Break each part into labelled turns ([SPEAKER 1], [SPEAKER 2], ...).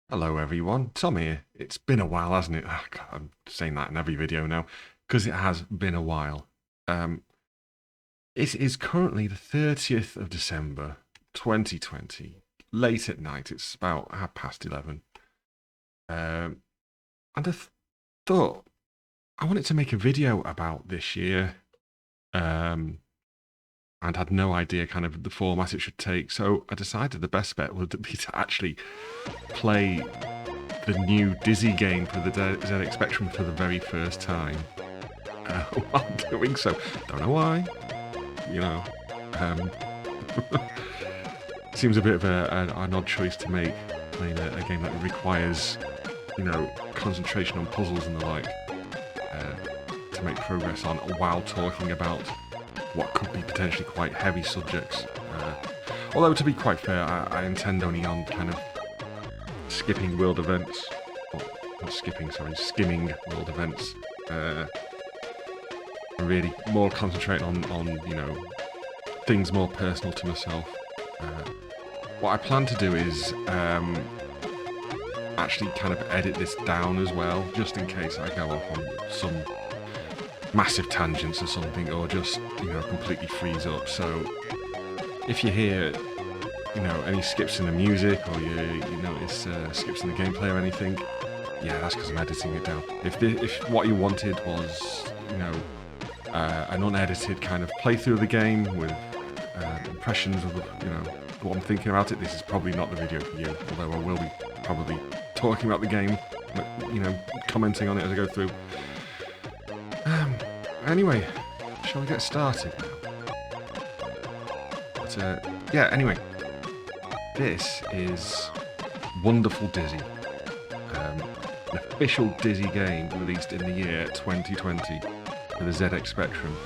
[SPEAKER 1] Hello everyone, Tom here. It's been a while, hasn't it? Oh, God, I'm saying that in every video now, because it has been a while. It is currently the 30th of December, 2020, late at night. It's about 11:30. And thought I wanted to make a video about this year, and had no idea kind of the format it should take. So I decided the best bet would be to actually play the new Dizzy game for the ZX Spectrum for the very first time while doing so. Don't know why, you know. Um, seems a bit of an odd choice to make, playing a game that requires, concentration on puzzles and the like, to make progress on while talking about what could be potentially quite heavy subjects. Although, to be quite fair, I intend only on kind of skipping world events. Or, not skipping, sorry, skimming world events. Really more concentrating on things more personal to myself. What I plan to do is actually kind of edit this down as well, just in case I go off on some massive tangents or something, or just completely freeze up. So if you hear any skips in the music, or you notice skips in the gameplay or anything, yeah, that's because I'm editing it down. If what you wanted was an unedited kind of playthrough of the game with impressions of what I'm thinking about it, this is probably not the video for you. Although I will be probably talking about the game, commenting on it as I go through. Anyway, shall we get started now? But yeah, anyway, this is Wonderful Dizzy, an official Dizzy game released in the year 2020 for the ZX Spectrum,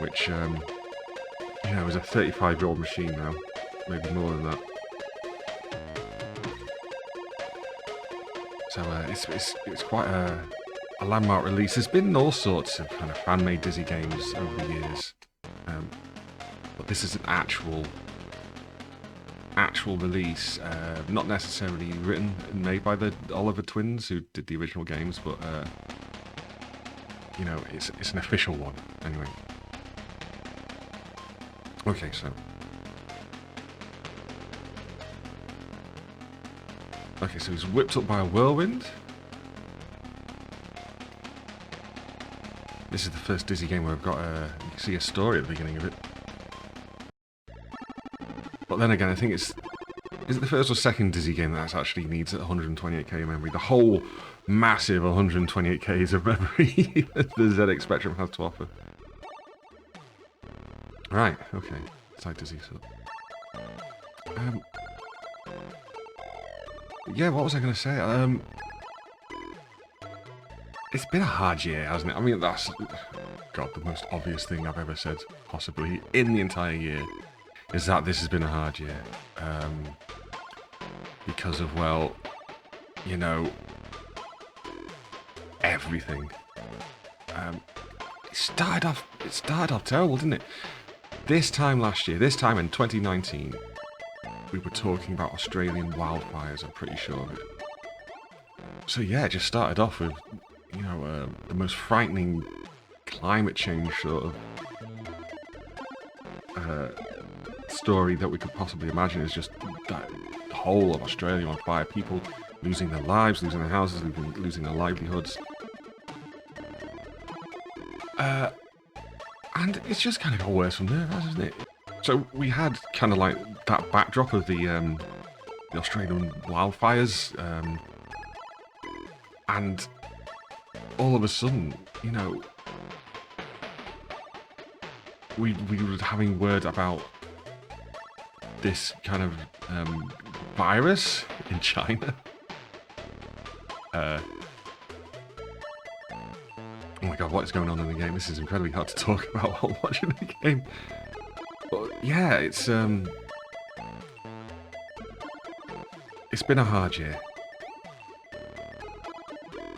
[SPEAKER 1] which is a 35-year-old machine now, maybe more than that. So it's quite a landmark release. There's been all sorts of kind of fan-made Dizzy games over the years, but this is an actual release, not necessarily written and made by the Oliver twins who did the original games, but it's an official one anyway. Okay, so he's whipped up by a whirlwind. This is the first Dizzy game where I've got you can see a story at the beginning of it. But then again, I think is it the first or second Dizzy game that actually needs 128k of memory? The whole massive 128k's of memory that the ZX Spectrum has to offer. Right, okay. Side Dizzy, so. Yeah, what was I going to say? It's been a hard year, hasn't it? I mean, that's, God, the most obvious thing I've ever said, possibly, in the entire year, is that this has been a hard year. Because of, well, everything. It started off terrible, didn't it? This time last year, this time in 2019, we were talking about Australian wildfires, I'm pretty sure of it. So yeah, it just started off with, the most frightening climate change sort of story that we could possibly imagine. Is just that whole of Australia on fire, people losing their lives, losing their houses, losing their livelihoods. And it's just kind of got worse from there, hasn't it? So we had kind of like that backdrop of the Australian wildfires, and all of a sudden, we were having word about this kind of virus in China. Oh my god, what is going on in the game? This is incredibly hard to talk about while watching the game. But yeah, it's been a hard year.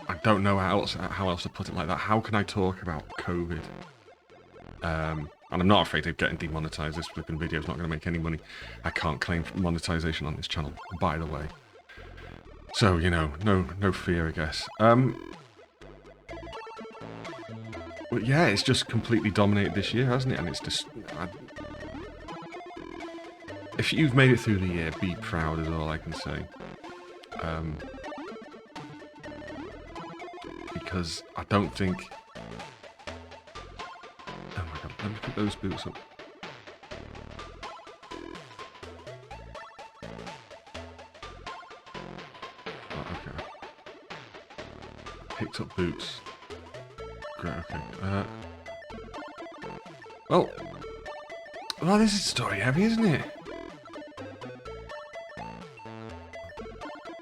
[SPEAKER 1] I don't know how else to put it like that. How can I talk about COVID? And I'm not afraid of getting demonetized. This flipping video is not going to make any money. I can't claim monetization on this channel, by the way. So, you know, no fear, I guess. But yeah, it's just completely dominated this year, hasn't it? And it's just... if you've made it through the year, be proud is all I can say. Because I don't think... oh my god, let me put those boots up. Oh, okay. Picked up boots. Great, okay. Well, this is story heavy, isn't it?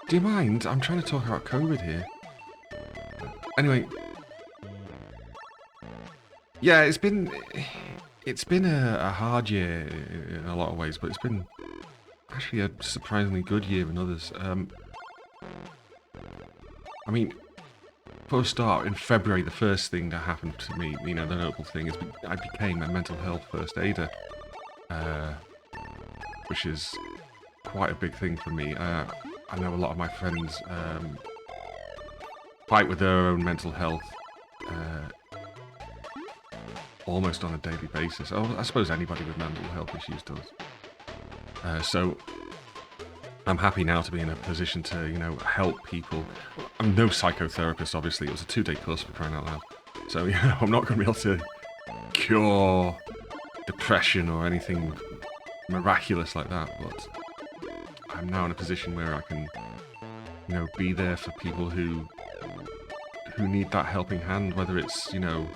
[SPEAKER 1] Do you mind? I'm trying to talk about COVID here. Anyway, yeah, it's been a hard year in a lot of ways, but it's been actually a surprisingly good year in others. I mean, for a start, in February, the first thing that happened to me, you know, the notable thing is I became a mental health first aider, which is quite a big thing for me. I know a lot of my friends fight with their own mental health almost on a daily basis. Oh, I suppose anybody with mental health issues does. So I'm happy now to be in a position to, you know, help people. I'm no psychotherapist, obviously. It was a 2-day course, for crying out loud. So, you know, I'm not going to be able to cure depression or anything miraculous like that, but I'm now in a position where I can, you know, be there for people who need that helping hand, whether it's, you know,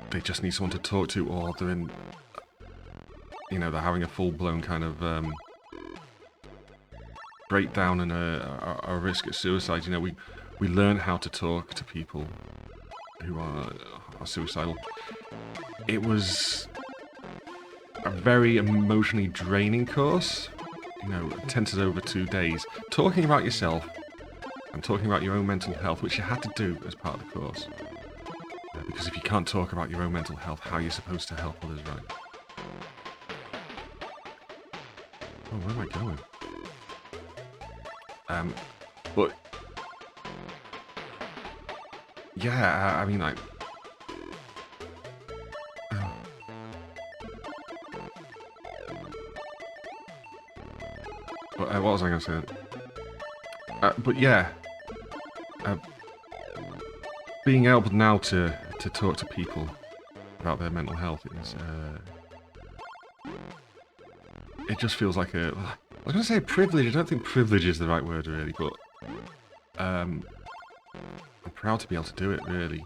[SPEAKER 1] they just need someone to talk to, or they're in, you know, they're having a full-blown kind of breakdown and a risk of suicide. You know, we learn how to talk to people who are suicidal. It was a very emotionally draining course, you know, intended over 2 days, talking about yourself and talking about your own mental health, which you had to do as part of the course. Because if you can't talk about your own mental health, how are you supposed to help others, right? Oh, where am I going? But yeah, I mean, like, what was I going to say? But yeah, being able now to talk to people about their mental health is, it just feels like a, I was going to say privilege. I don't think privilege is the right word, really, but I'm proud to be able to do it, really.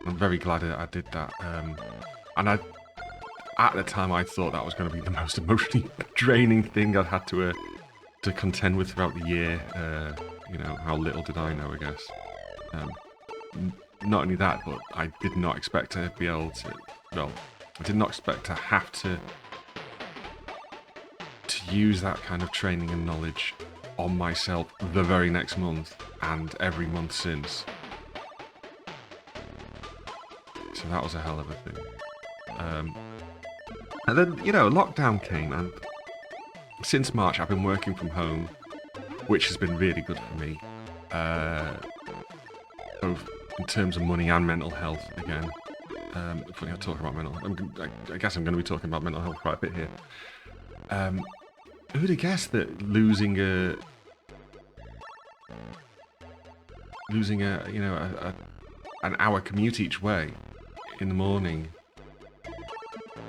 [SPEAKER 1] I'm very glad I did that. And at the time, I thought that was going to be the most emotionally draining thing I'd had to contend with throughout the year. You know, how little did I know, I guess. Not only that, but I did not expect to be able to, well, I did not expect to have to use that kind of training and knowledge on myself the very next month and every month since. So that was a hell of a thing. And then, you know, lockdown came, and since March I've been working from home, which has been really good for me, both in terms of money and mental health again. Funny I talk about mental health. I guess I'm going to be talking about mental health quite a bit here. Who'd have guessed that losing a you know, an hour commute each way in the morning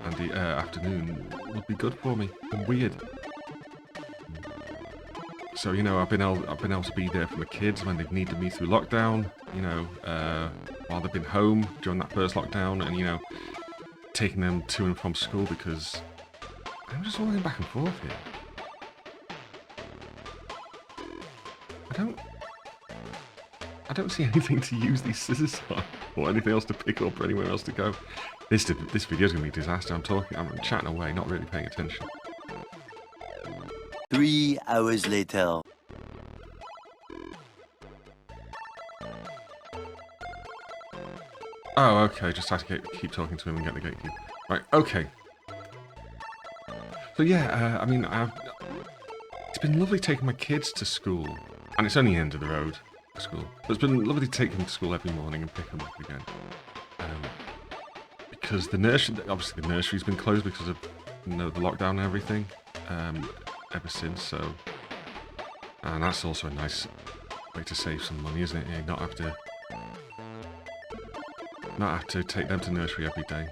[SPEAKER 1] and the afternoon would be good for me and weird. So, you know, I've been able to be there for my kids when they've needed me through lockdown, you know, while they've been home during that first lockdown, and, you know, taking them to and from school, because I'm just walking back and forth here. I don't see anything to use these scissors on, or anything else to pick up, or anywhere else to go. This video's gonna be a disaster. I'm chatting away, not really paying attention.
[SPEAKER 2] 3 hours later.
[SPEAKER 1] Oh, okay. Just have to keep talking to him and get the gatekeeper. Right. Okay. So yeah, I mean, it's been lovely taking my kids to school. And it's only the end of the road to school. But it's been lovely to take them to school every morning and pick them up again. Because the nursery, obviously the nursery's been closed because of the lockdown and everything ever since. So, and that's also a nice way to save some money, isn't it? You not have to take them to nursery every day.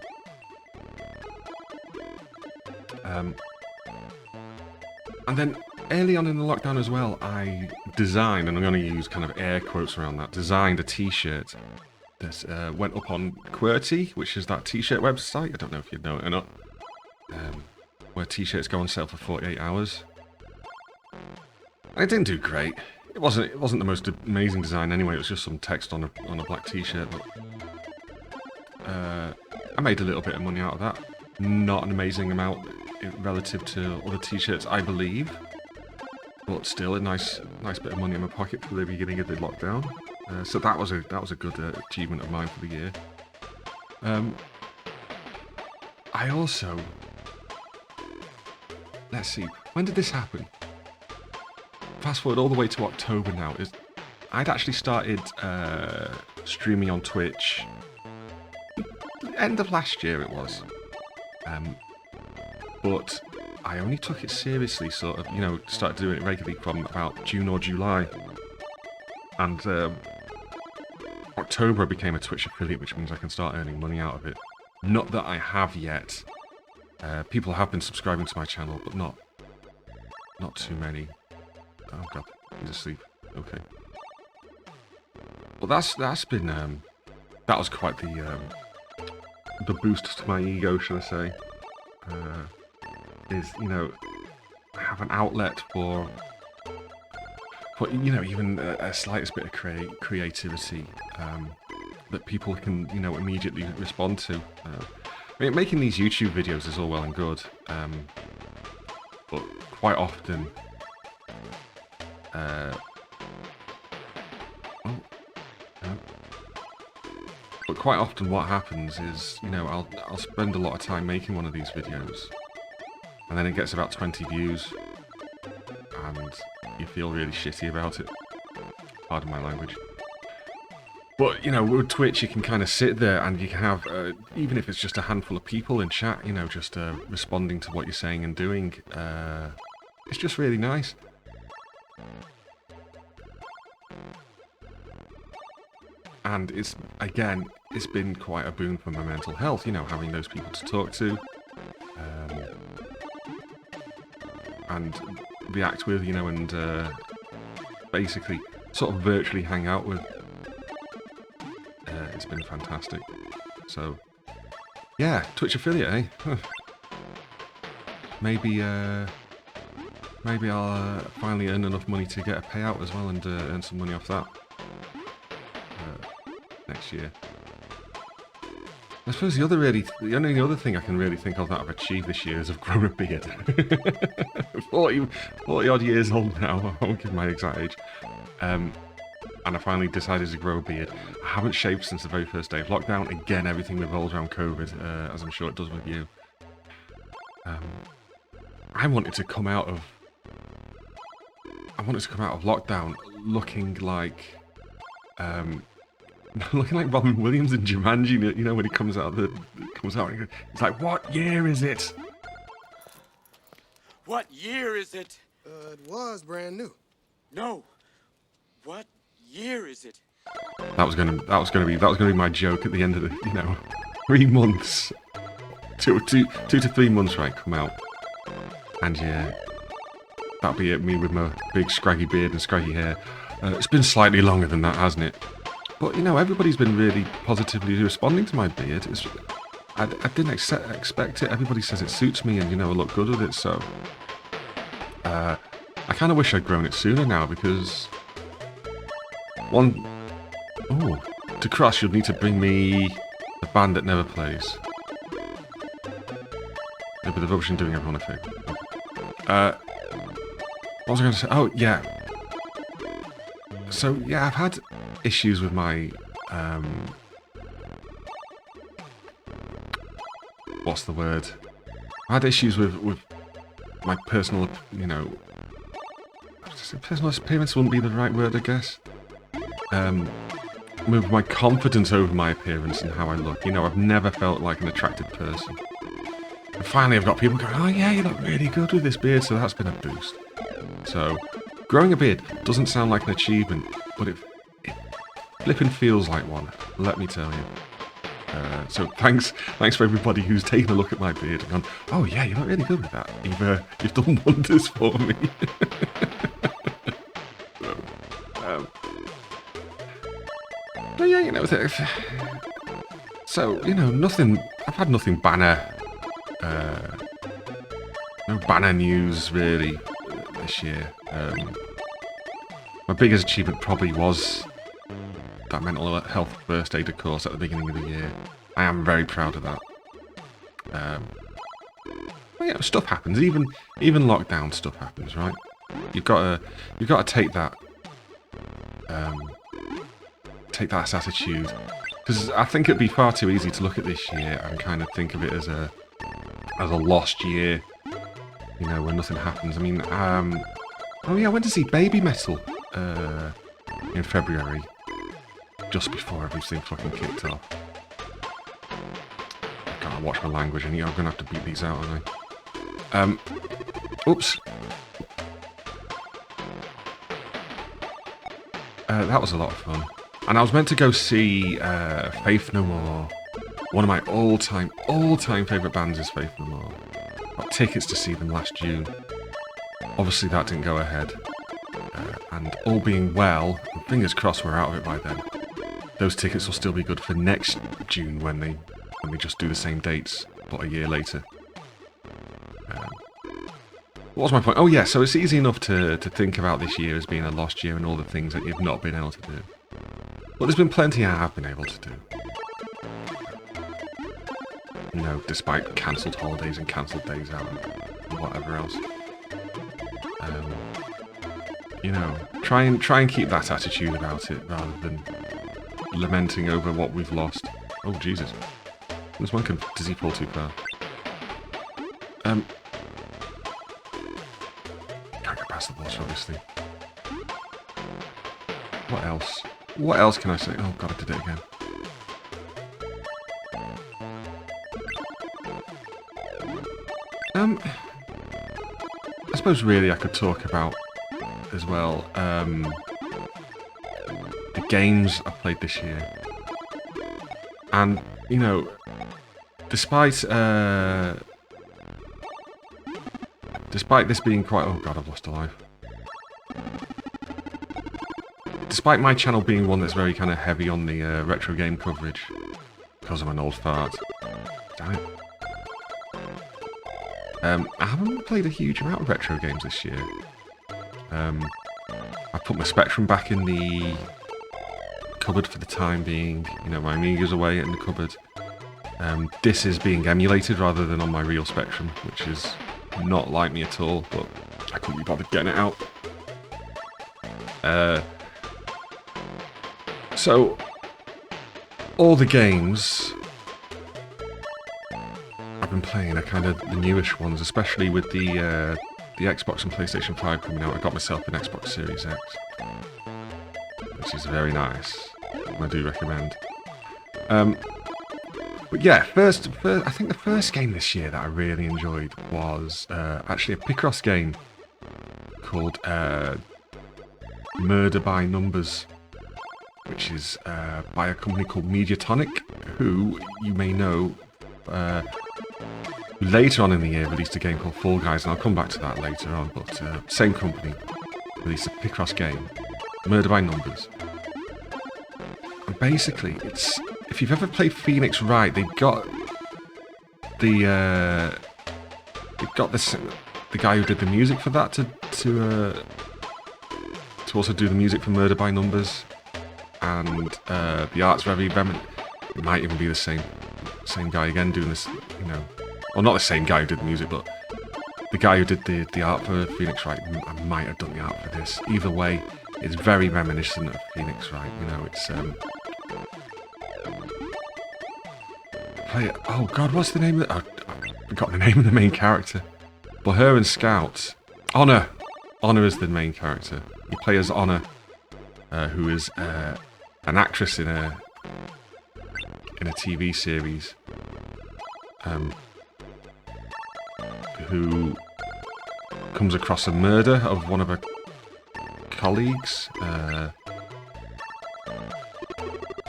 [SPEAKER 1] And then early on in the lockdown as well, I designed, and I'm going to use kind of air quotes around that, designed a t-shirt that went up on QWERTY, which is that t-shirt website. I don't know if you know it or not. Where t-shirts go on sale for 48 hours. And it didn't do great. It wasn't the most amazing design anyway. It was just some text on a black t-shirt. But I made a little bit of money out of that. Not an amazing amount relative to other t-shirts, I believe. But still a nice bit of money in my pocket for the beginning of the lockdown. So that was a good achievement of mine for the year. I also, let's see, when did this happen? Fast forward all the way to October now. I'd actually started streaming on Twitch end of last year it was. But I only took it seriously, sort of, started doing it regularly from about June or July. And October I became a Twitch affiliate, which means I can start earning money out of it. Not that I have yet. People have been subscribing to my channel, but not too many. Oh god, he's asleep. Okay. Well, that's been that was quite the boost to my ego, shall I say? Is have an outlet for even a slightest bit of creativity that people can immediately respond to. I mean, making these YouTube videos is all well and good, but quite often. But quite often what happens is, I'll spend a lot of time making one of these videos, and then it gets about 20 views, and you feel really shitty about it. Pardon my language. But, with Twitch you can kind of sit there and you can have, even if it's just a handful of people in chat, just responding to what you're saying and doing. It's just really nice. And it's been quite a boon for my mental health, having those people to talk to. And react with, and basically sort of virtually hang out with. It's been fantastic. So, yeah, Twitch affiliate, eh? Huh. Maybe I'll finally earn enough money to get a payout as well and earn some money off that next year. I suppose the only other thing I can really think of that I've achieved this year is I've grown a beard. 40 odd years old now, I won't give my exact age. And I finally decided to grow a beard. I haven't shaved since the very first day of lockdown. Again, everything revolves around COVID, as I'm sure it does with you. I wanted to come out of lockdown looking like Robin Williams in Jumanji, when he comes out and he's like, "What year is it?"
[SPEAKER 3] What year is it?
[SPEAKER 4] It was brand new.
[SPEAKER 3] No. What year is it?
[SPEAKER 1] That was gonna be my joke at the end of the 3 months, two to 3 months, right? Come out, and yeah, that'll be it. Me with my big scraggy beard and scraggy hair. It's been slightly longer than that, hasn't it? But everybody's been really positively responding to my beard. I didn't expect it. Everybody says it suits me, and I look good with it. So I kind of wish I'd grown it sooner now, because to cross you'll need to bring me the band that never plays. Yeah, but the rubbish in doing everyone a favour. What was I going to say? Oh yeah. So yeah, I've had issues with my what's the word? I had issues with my personal, personal appearance wouldn't be the right word, I guess. Move my confidence over my appearance and how I look. You know, I've never felt like an attractive person. And finally I've got people going, oh yeah, you look really good with this beard, so that's been a boost. So, growing a beard doesn't sound like an achievement, but it flipping feels like one, let me tell you. So thanks for everybody who's taken a look at my beard and gone, oh yeah, you look really good with that. You've done wonders for me. But yeah, you know, so, you know, I've had nothing no banner news really this year. My biggest achievement probably was that mental health first aider course at the beginning of the year. I am very proud of that. But yeah, stuff happens. Even lockdown stuff happens, right? You've got to take that attitude, because I think it'd be far too easy to look at this year and kind of think of it as a lost year. You know, when nothing happens. I mean, oh yeah, I went to see Baby Metal in February, just before everything fucking kicked off. I can't watch my language, and I'm gonna have to beat these out, aren't I? Oops. That was a lot of fun. And I was meant to go see Faith No More. One of my all-time favourite bands is Faith No More. Got tickets to see them last June. Obviously that didn't go ahead. And all being well, and fingers crossed we're out of it by then, those tickets will still be good for next June when they just do the same dates, but a year later. What was my point? Oh yeah, so it's easy enough to think about this year as being a lost year and all the things that you've not been able to do. But there's been plenty I have been able to do. You know, despite cancelled holidays and cancelled days out and whatever else. You know, try and keep that attitude about it rather than lamenting over what we've lost. Oh Jesus. This one does he fall too far? Can't get past the boss, obviously. What else? What else can I say? Oh god, I did it again. I suppose really I could talk about as well the games I've played this year. And, you know, despite this being quite... Oh god, I've lost a life. Despite my channel being one that's very kind of heavy on the retro game coverage, because I'm an old fart. Damn it. I haven't played a huge amount of retro games this year. I put my Spectrum back in the cupboard for the time being. You know, my Amiga's away in the cupboard. This is being emulated rather than on my real Spectrum, which is not like me at all, but I couldn't be bothered getting it out. So, all the games I've been playing are kind of the newish ones, especially with the Xbox and PlayStation 5 coming out. I got myself an Xbox Series X, which is very nice. I do recommend. But yeah, first, I think the first game this year that I really enjoyed was actually a Picross game called Murder by Numbers, which is by a company called Mediatonic, who you may know later on in the year released a game called Fall Guys, and I'll come back to that later on, but same company released a Picross game, Murder by Numbers. And basically, it's... If you've ever played Phoenix Wright, they've got the guy who did the music for that to also do the music for Murder by Numbers, and the art's very reminiscent. It might even be the same guy again doing this, you know. Well, not the same guy who did the music, but the guy who did the art for Phoenix Wright might have done the art for this. Either way, it's very reminiscent of Phoenix Wright. You know, it's oh god, what's the name of it? I forgot the name of the main character. But her and Scout, Honor Honor is the main character. You play as Honor, who is an actress in a TV series, who comes across a murder of one of her colleagues,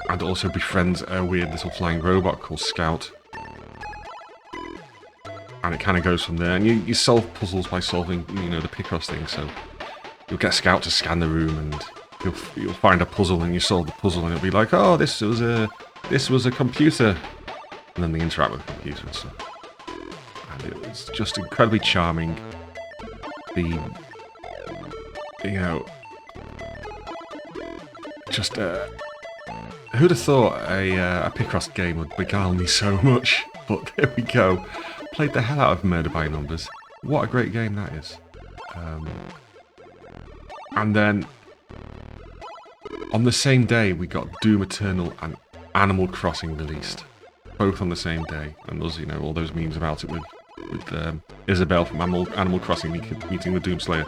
[SPEAKER 1] and also befriends a weird little flying robot called Scout. And it kind of goes from there, and you solve puzzles by solving, the Picross thing. So you'll get Scout to scan the room, and you'll find a puzzle, and you solve the puzzle, and it'll be like, oh, this was a computer, and then they interact with the computer and stuff. And it was just incredibly charming. Who'd have thought a Picross game would beguile me so much? But there we go. Played the hell out of Murder by Numbers. What a great game that is. And then, on the same day, we got Doom Eternal and Animal Crossing released. Both on the same day. And there's, all those memes about it with Isabelle from Animal Crossing meeting the Doomslayer.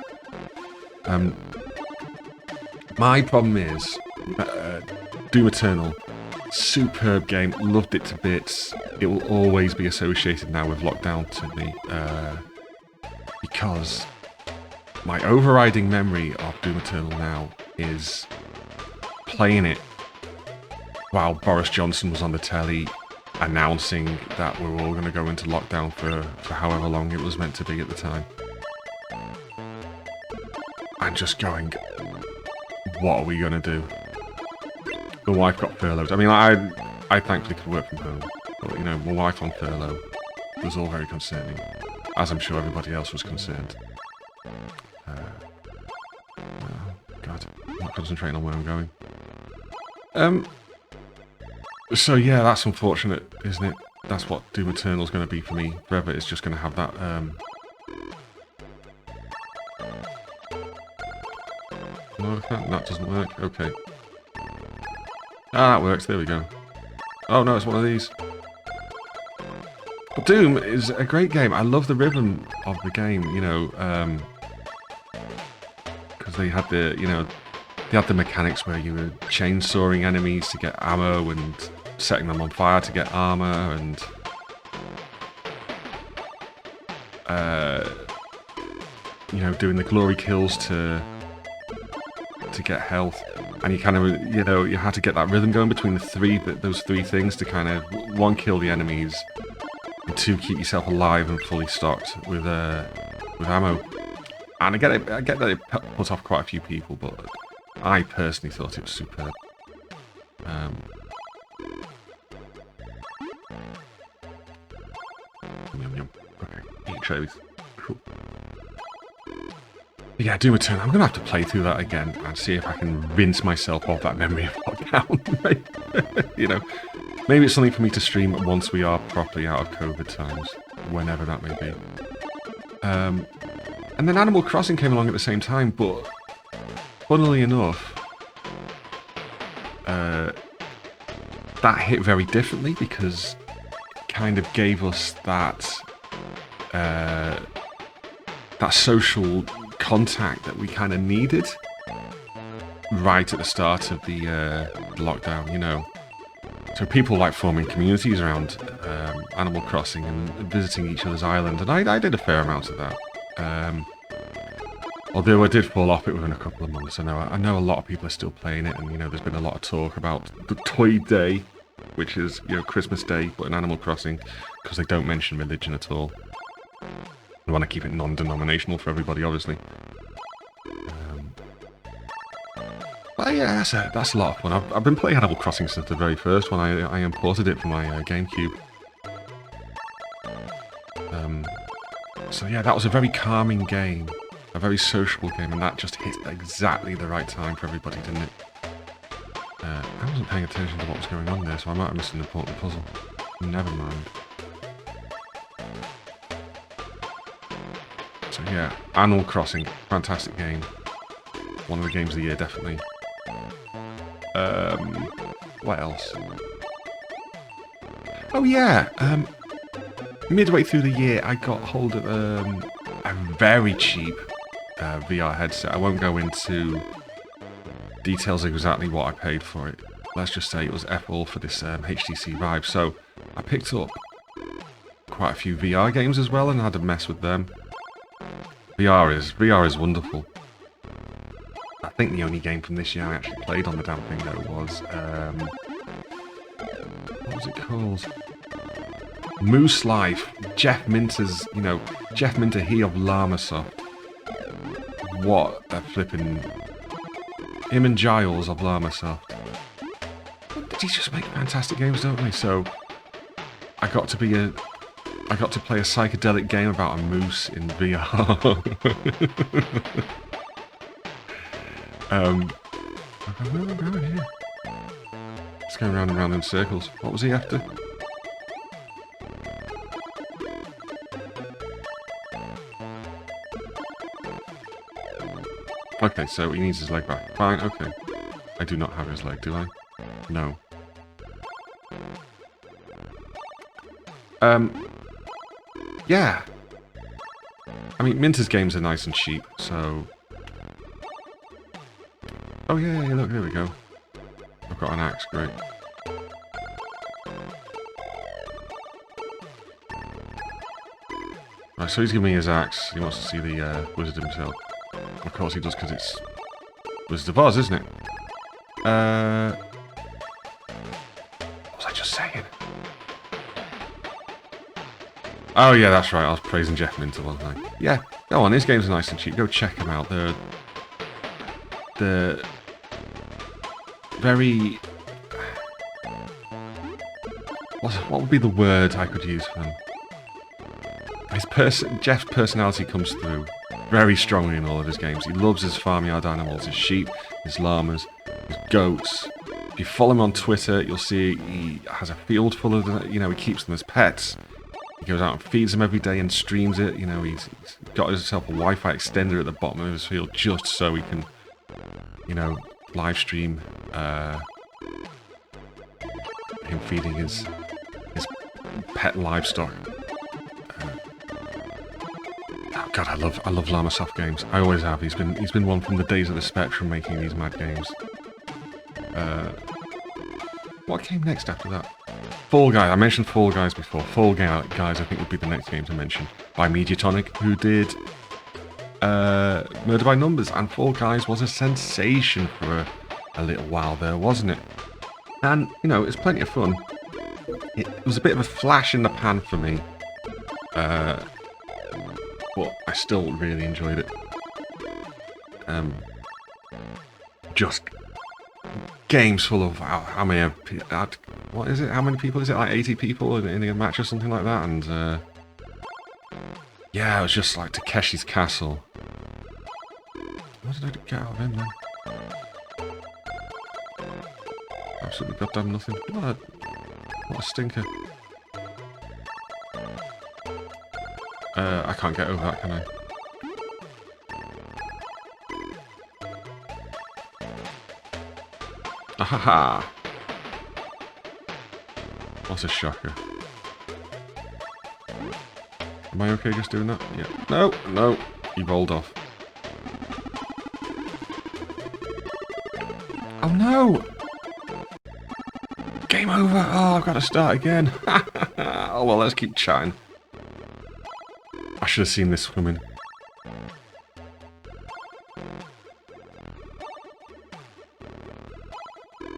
[SPEAKER 1] My problem is, Doom Eternal, superb game, loved it to bits. It will always be associated now with lockdown to me, because my overriding memory of Doom Eternal now is playing it while Boris Johnson was on the telly announcing that we were all going to go into lockdown for however long it was meant to be at the time. And just going, what are we going to do? My wife got furloughed. I mean, I thankfully could work from home. But, my wife on furlough was all very concerning. As I'm sure everybody else was concerned. God, I'm not concentrating on where I'm going. So yeah, that's unfortunate, isn't it? That's what Doom Eternal's going to be for me forever. It's just going to have that, No, that doesn't work. Okay. Ah, that works. There we go. Oh no, it's one of these. But Doom is a great game. I love the rhythm of the game, because they had the mechanics where you were chainsawing enemies to get ammo and setting them on fire to get armor, and doing the glory kills to get health. And you kind of, you had to get that rhythm going between those three things to kind of, one, kill the enemies, and two, keep yourself alive and fully stocked with ammo. And I get that it put off quite a few people, but I personally thought it was superb. Yum yum. Okay, eat cherries. Cool. Yeah, Doom Eternal. I'm going to have to play through that again and see if I can rinse myself of that memory of lockdown. Maybe it's something for me to stream once we are properly out of COVID times, whenever that may be. And then Animal Crossing came along at the same time, but funnily enough, that hit very differently because it kind of gave us that social contact that we kind of needed right at the start of the lockdown, So people like forming communities around Animal Crossing and visiting each other's island, and I did a fair amount of that. Although I did fall off it within a couple of months. I know a lot of people are still playing it, and there's been a lot of talk about the Toy Day, which is Christmas Day, but in Animal Crossing, because they don't mention religion at all. I want to keep it non-denominational for everybody, obviously. But yeah, that's a lot of fun. I've been playing Animal Crossing since the very first one. I imported it for my GameCube. So yeah, that was a very calming game, a very sociable game, and that just hit exactly the right time for everybody, didn't it? I wasn't paying attention to what was going on there, so I might have missed an important puzzle. Never mind. So yeah, Animal Crossing, fantastic game. One of the games of the year, definitely. What else? Oh yeah, midway through the year I got hold of a very cheap VR headset. I won't go into details of exactly what I paid for it. Let's just say it was F all for this HTC Vive. So I picked up quite a few VR games as well and had a mess with them. VR is wonderful. I think the only game from this year I actually played on the damn thing though was what was it called? Moose Life. Jeff Minter's, Jeff Minter, he of Llamasoft. What a flipping... Him and Giles of Llamasoft. They just make fantastic games, don't they? So I got to play a psychedelic game about a moose in VR. Where am I going here? It's going round and round in circles. What was he after? Okay, so he needs his leg back. Fine, okay. I do not have his leg, do I? No. Yeah. I mean, Minter's games are nice and cheap, so... Oh yeah, look, here we go. I've got an axe, great. Right, so he's giving me his axe. He wants to see the wizard himself. Of course he does, because it's Wizard of Oz, isn't it? What was I just saying? Oh yeah, that's right. I was praising Jeff Minter, wasn't I? Yeah, go on. His games are nice and cheap. Go check them out. They're very... What would be the word I could use for them? Jeff's personality comes through very strongly in all of his games. He loves his farmyard animals, his sheep, his llamas, his goats. If you follow him on Twitter, you'll see he has a field full of them. He keeps them as pets. He goes out and feeds them every day and streams it. He's got himself a Wi-Fi extender at the bottom of his field just so he can, live stream him feeding his pet livestock. Oh God, I love Llamasoft games. I always have. He's been one from the days of the Spectrum making these mad games. What came next after that? Fall Guys. I mentioned Fall Guys before. Fall Guys, I think, would be the next game to mention. By Mediatonic, who did Murder by Numbers. And Fall Guys was a sensation for a little while there, wasn't it? And, it was plenty of fun. It was a bit of a flash in the pan for me. But I still really enjoyed it. Just games full of how many? What is it? How many people is it? Like 80 people in a match or something like that. And yeah, it was just like Takeshi's Castle. What did I get out of him then? Absolutely goddamn nothing. What a stinker. I can't get over that, can I? Ahaha! What's a shocker? Am I okay just doing that? Yeah. No! He rolled off. Oh no! Game over! Oh, I've got to start again. Oh well, let's keep chatting. I should have seen this coming.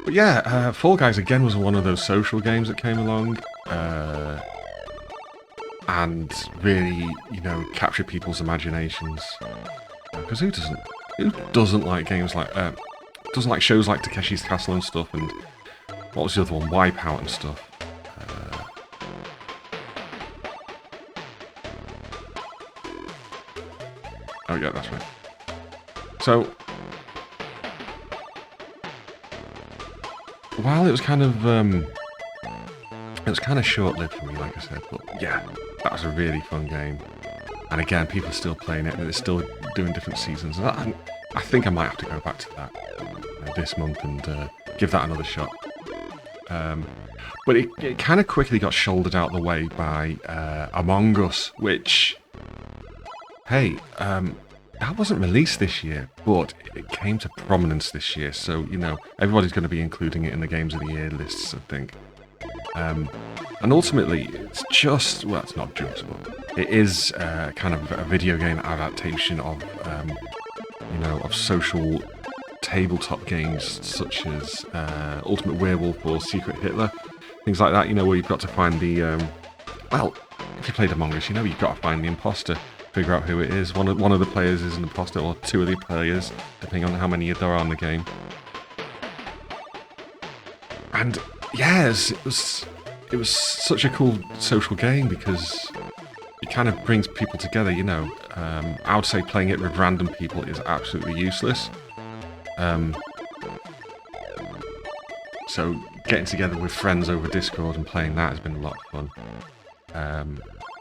[SPEAKER 1] But yeah, Fall Guys again was one of those social games that came along. And really, captured people's imaginations. Because who doesn't like games like... doesn't like shows like Takeshi's Castle and stuff, and... What was the other one? Wipeout and stuff. Oh yeah, that's right. So, while it was kind of short-lived for me, like I said, but yeah, that was a really fun game. And again, people are still playing it, and they're still doing different seasons. And I think I might have to go back to that this month and give that another shot. But it kind of quickly got shouldered out the way by Among Us, which, hey, that wasn't released this year, but it came to prominence this year. So, you know, everybody's going to be including it in the Games of the Year lists, I think. And ultimately, it's just, well, it's not just, but it is kind of a video game adaptation of, you know, of social tabletop games such as Ultimate Werewolf or Secret Hitler. Things like that, you know, where you've got to find the, well, if you played Among Us, you know you've got to find the imposter, figure out who it is. One of the players is an imposter, or two of the players, depending on how many there are in the game. And yes, it was such a cool social game because it kind of brings people together, you know. I would say playing it with random people is absolutely useless. So getting together with friends over Discord and playing that has been a lot of fun.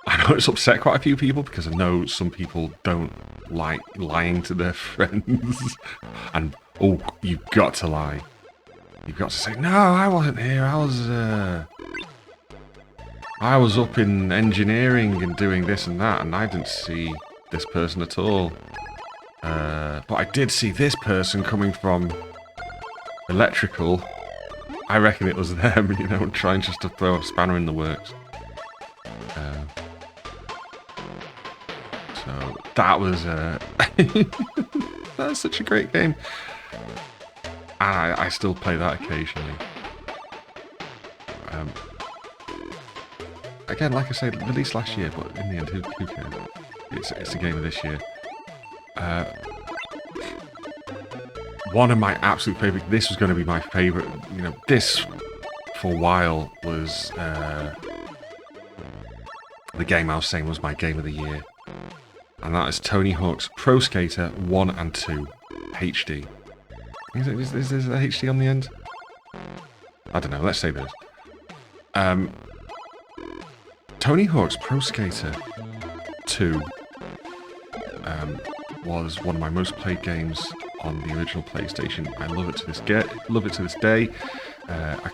[SPEAKER 1] I know it's upset quite a few people because I know some people don't like lying to their friends. And, oh, you've got to lie. You've got to say, no, I wasn't here. I was up in engineering and doing this and that, and I didn't see this person at all. But I did see this person coming from electrical. I reckon it was them, you know, trying just to throw a spanner in the works. So that was that's such a great game, and I still play that occasionally. Again, like I said, released last year, but in the end, who cares? It's a game of this year. One of my absolute favourite. This was going to be my favourite. You know, this for a while was the game I was saying was my game of the year, and that is Tony Hawk's Pro Skater 1 and 2 HD. Is there a HD on the end? I don't know. Let's say there's. Tony Hawk's Pro Skater 2 was one of my most played games on the original PlayStation. I love it to this day. I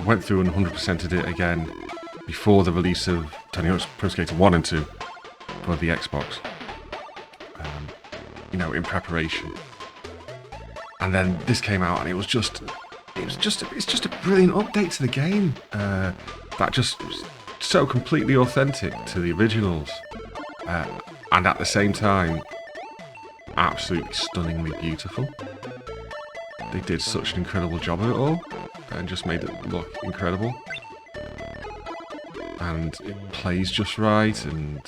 [SPEAKER 1] went through and 100%ed it again before the release of Tony Hawk's Pro Skater 1 and 2 for the Xbox. You know, in preparation. And then this came out, and it's just a brilliant update to the game. That just was so completely authentic to the originals, and at the same time, absolutely stunningly beautiful. They did such an incredible job of it all, and just made it look incredible. And it plays just right, and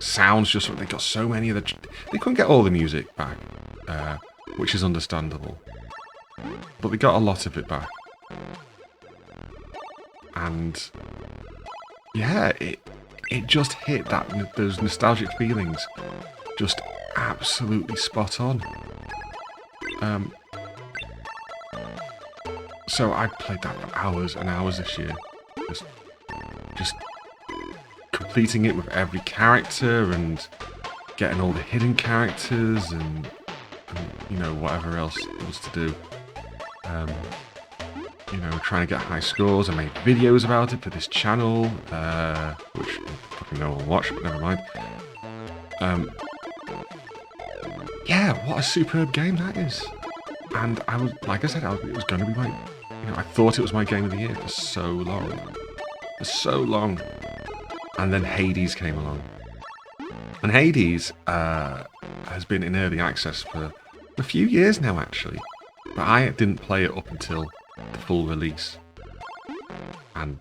[SPEAKER 1] sounds just right. They got so many of they couldn't get all the music back, which is understandable, but they got a lot of it back. And yeah, it just hit those nostalgic feelings just absolutely spot on. So I played that for hours and hours this year, just completing it with every character and getting all the hidden characters and you know, whatever else there was to do. You know, trying to get high scores. I made videos about it for this channel, which fucking no one will watch, but never mind. Yeah, what a superb game that is. And I was, like I said, it was going to be my, you know, I thought it was my game of the year for so long. For so long. And then Hades came along. And Hades has been in early access for a few years now, actually. But I didn't play it up until the full release. And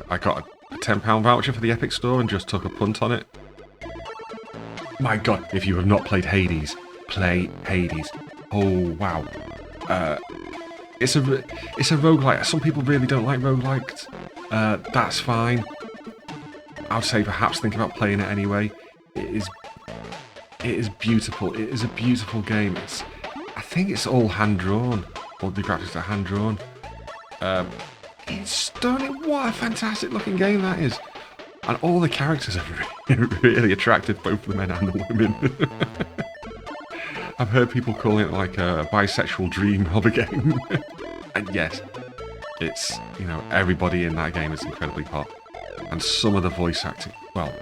[SPEAKER 1] I got a £10 voucher for the Epic Store and just took a punt on it. My god, if you have not played Hades, play Hades. Oh, wow. It's a roguelike. Some people really don't like roguelikes. That's fine. I would say perhaps think about playing it anyway. It is beautiful. It is a beautiful game. I think it's all hand-drawn. All the graphics are hand-drawn. It's stunning. What a fantastic looking game that is. And all the characters are really attractive, both the men and the women. I've heard people calling it like a bisexual dream of a game. And yes, it's, you know, everybody in that game is incredibly hot. And some of the voice acting, well,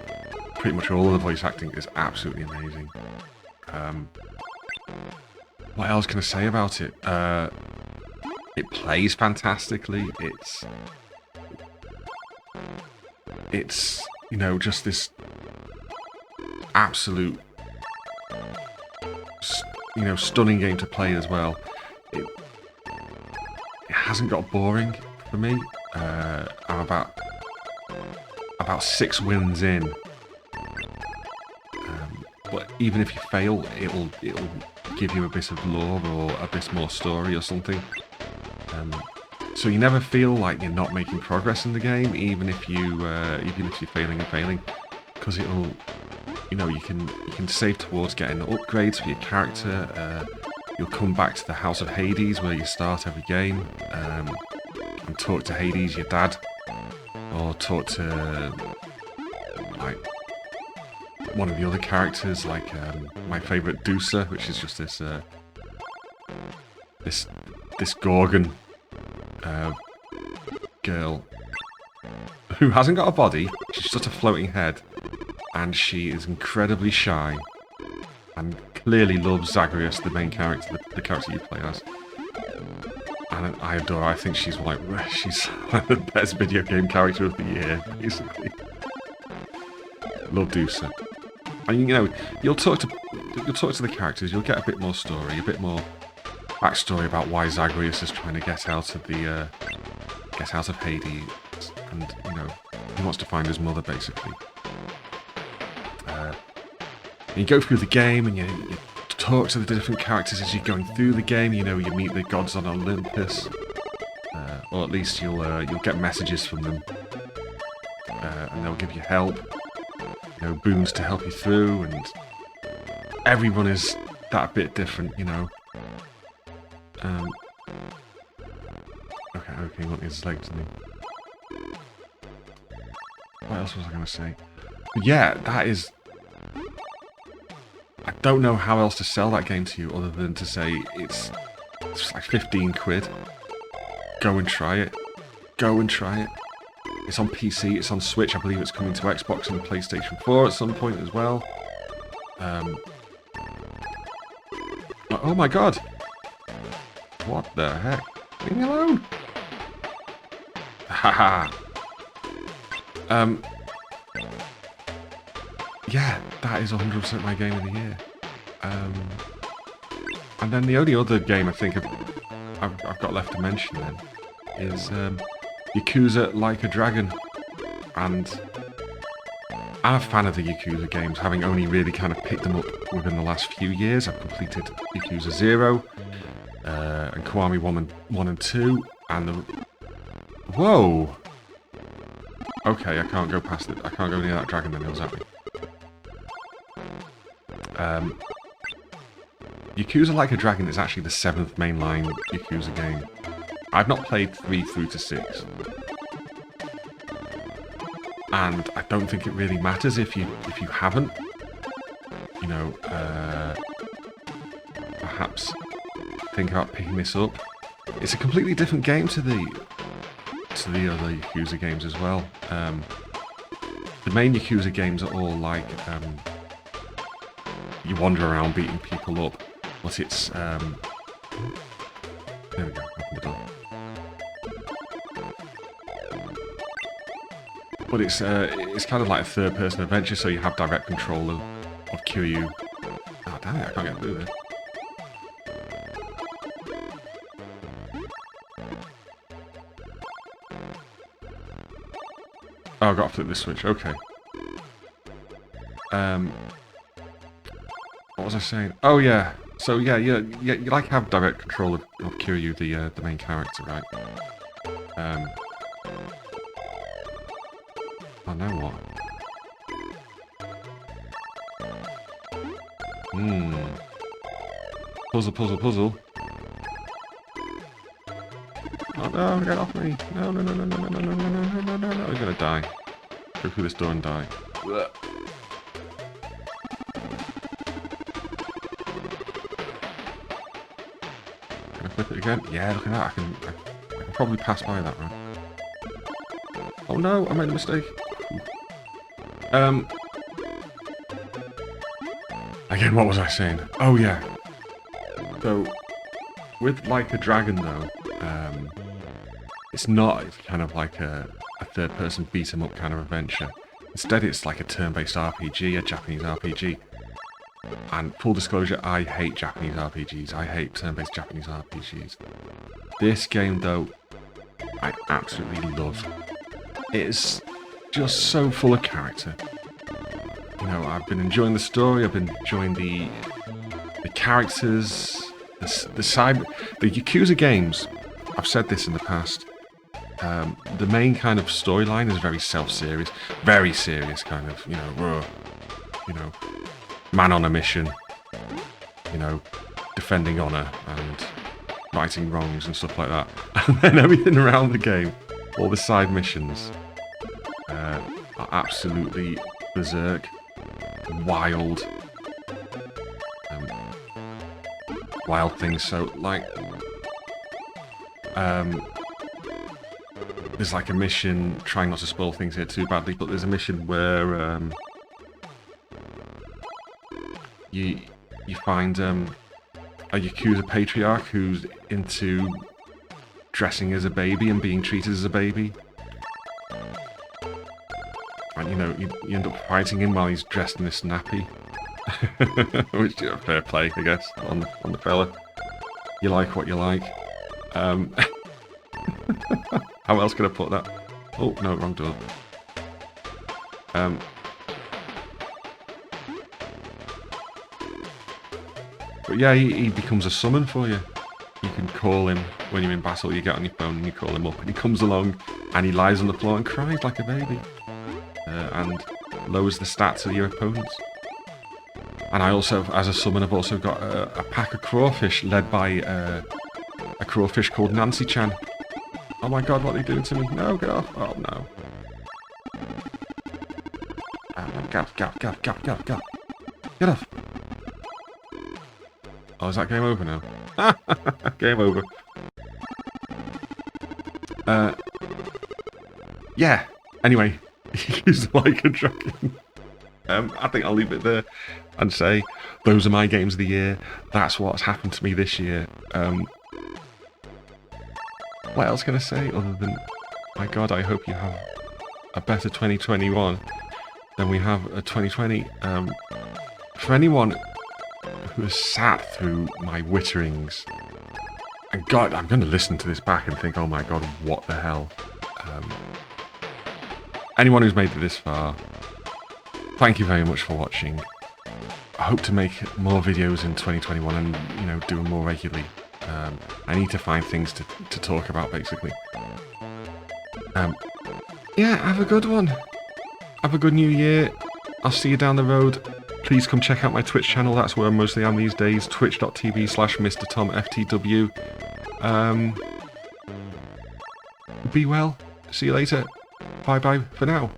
[SPEAKER 1] pretty much all of the voice acting is absolutely amazing. What else can I say about it? It plays fantastically. It's you know, just this absolute stunning game to play as well. It hasn't got boring for me. I'm about 6 wins in. But even if you fail, it'll give you a bit of lore or a bit more story or something. So you never feel like you're not making progress in the game, even if you're failing, because it'll, you can save towards getting upgrades for your character. You'll come back to the House of Hades where you start every game, and talk to Hades, your dad, or talk to like one of the other characters, like my favourite Dusa, which is just this Gorgon girl who hasn't got a body. She's just a floating head, and she is incredibly shy and clearly loves Zagreus, the main character, the character you play as. And I adore her. I think she's like the best video game character of the year, basically. Love Dusa. And you'll talk to the characters. You'll get a bit more story, a bit more backstory about why Zagreus is trying to get out of Hades, and he wants to find his mother, basically. You go through the game and you talk to the different characters as you're going through the game. You meet the gods on Olympus, or at least you'll get messages from them, and they'll give you help. Boons to help you through, and everyone is that bit different, Okay, what is legs to me? What else was I going to say? But yeah, that is... I don't know how else to sell that game to you other than to say it's like 15 quid. Go and try it. Go and try it. It's on PC, it's on Switch, I believe it's coming to Xbox and PlayStation 4 at some point as well. Oh my god! What the heck? Leave me alone! Haha! Yeah, that is 100% my game of the year. And then the only other game I think I've got left to mention then is Yakuza Like a Dragon. And I'm a fan of the Yakuza games, having only really kind of picked them up within the last few years. I've completed Yakuza 0, and Kiwami 1 and 2, and the... Whoa! Okay, I can't go past it. I can't go near that dragon then, was that me? Yakuza Like a Dragon is actually the 7th mainline Yakuza game. I've not played 3 through to 6. And I don't think it really matters if you haven't. Perhaps think about picking this up. It's a completely different game to the other Yakuza games as well. The main Yakuza games are all like you wander around beating people up, but it's there we go, open the door. But it's kind of like a third-person adventure, so you have direct control of Kiryu. Oh damn it, I can't get through there. Oh, I've got to flip this switch, okay. What was I saying? Oh yeah, so yeah, you like have direct control of Kiryu, the main character, right? Oh, now what? Puzzle. Oh no, get off me! No, I'm gonna die. Go through this door and die. Ugh. Can I flip it again? Yeah, look at that. I can probably pass by that, right? Oh no, I made a mistake. Again, what was I saying? Oh yeah. So, with Like a Dragon though, it's not kind of like a third-person beat-em-up kind of adventure. Instead, it's like a turn-based RPG, a Japanese RPG. And full disclosure, I hate Japanese RPGs. I hate turn-based Japanese RPGs. This game, though, I absolutely love. It's just so full of character. You know, I've been enjoying the story. I've been enjoying the characters, the Yakuza games. I've said this in the past. The main kind of storyline is very self-serious, very serious kind of, man on a mission, defending honor and righting wrongs and stuff like that. And then everything around the game, all the side missions, are absolutely berserk, wild things. So, like, there's like a mission, trying not to spoil things here too badly, but there's a mission where you find a Yakuza patriarch who's into dressing as a baby and being treated as a baby. And you end up fighting him while he's dressed in this nappy. Which, fair play, I guess, on the fella. You like what you like. How else could I put that? Oh, no, wrong door. But yeah, he becomes a summon for you. You can call him when you're in battle. You get on your phone and you call him up, and he comes along and he lies on the floor and cries like a baby, and lowers the stats of your opponents. And I also, as a summon, I've also got a pack of crawfish led by a crawfish called Nancy-chan. Oh my god, what are they doing to me? No, get off. Oh no. Get off. Oh, is that game over now? Game over. Yeah. Anyway, he's Like a Dragon. I think I'll leave it there and say those are my games of the year. That's what's happened to me this year. What else can I say other than, my god, I hope you have a better 2021 than we have a 2020. For anyone who has sat through my witterings, and god, I'm going to listen to this back and think, oh my god, what the hell. Anyone who's made it this far, thank you very much for watching. I hope to make more videos in 2021 and, do them more regularly. I need to find things to talk about, basically. Yeah, have a good one. Have a good new year. I'll see you down the road. Please come check out my Twitch channel. That's where I mostly am these days. twitch.tv/MrTomFTW. Be well. See you later. Bye-bye for now.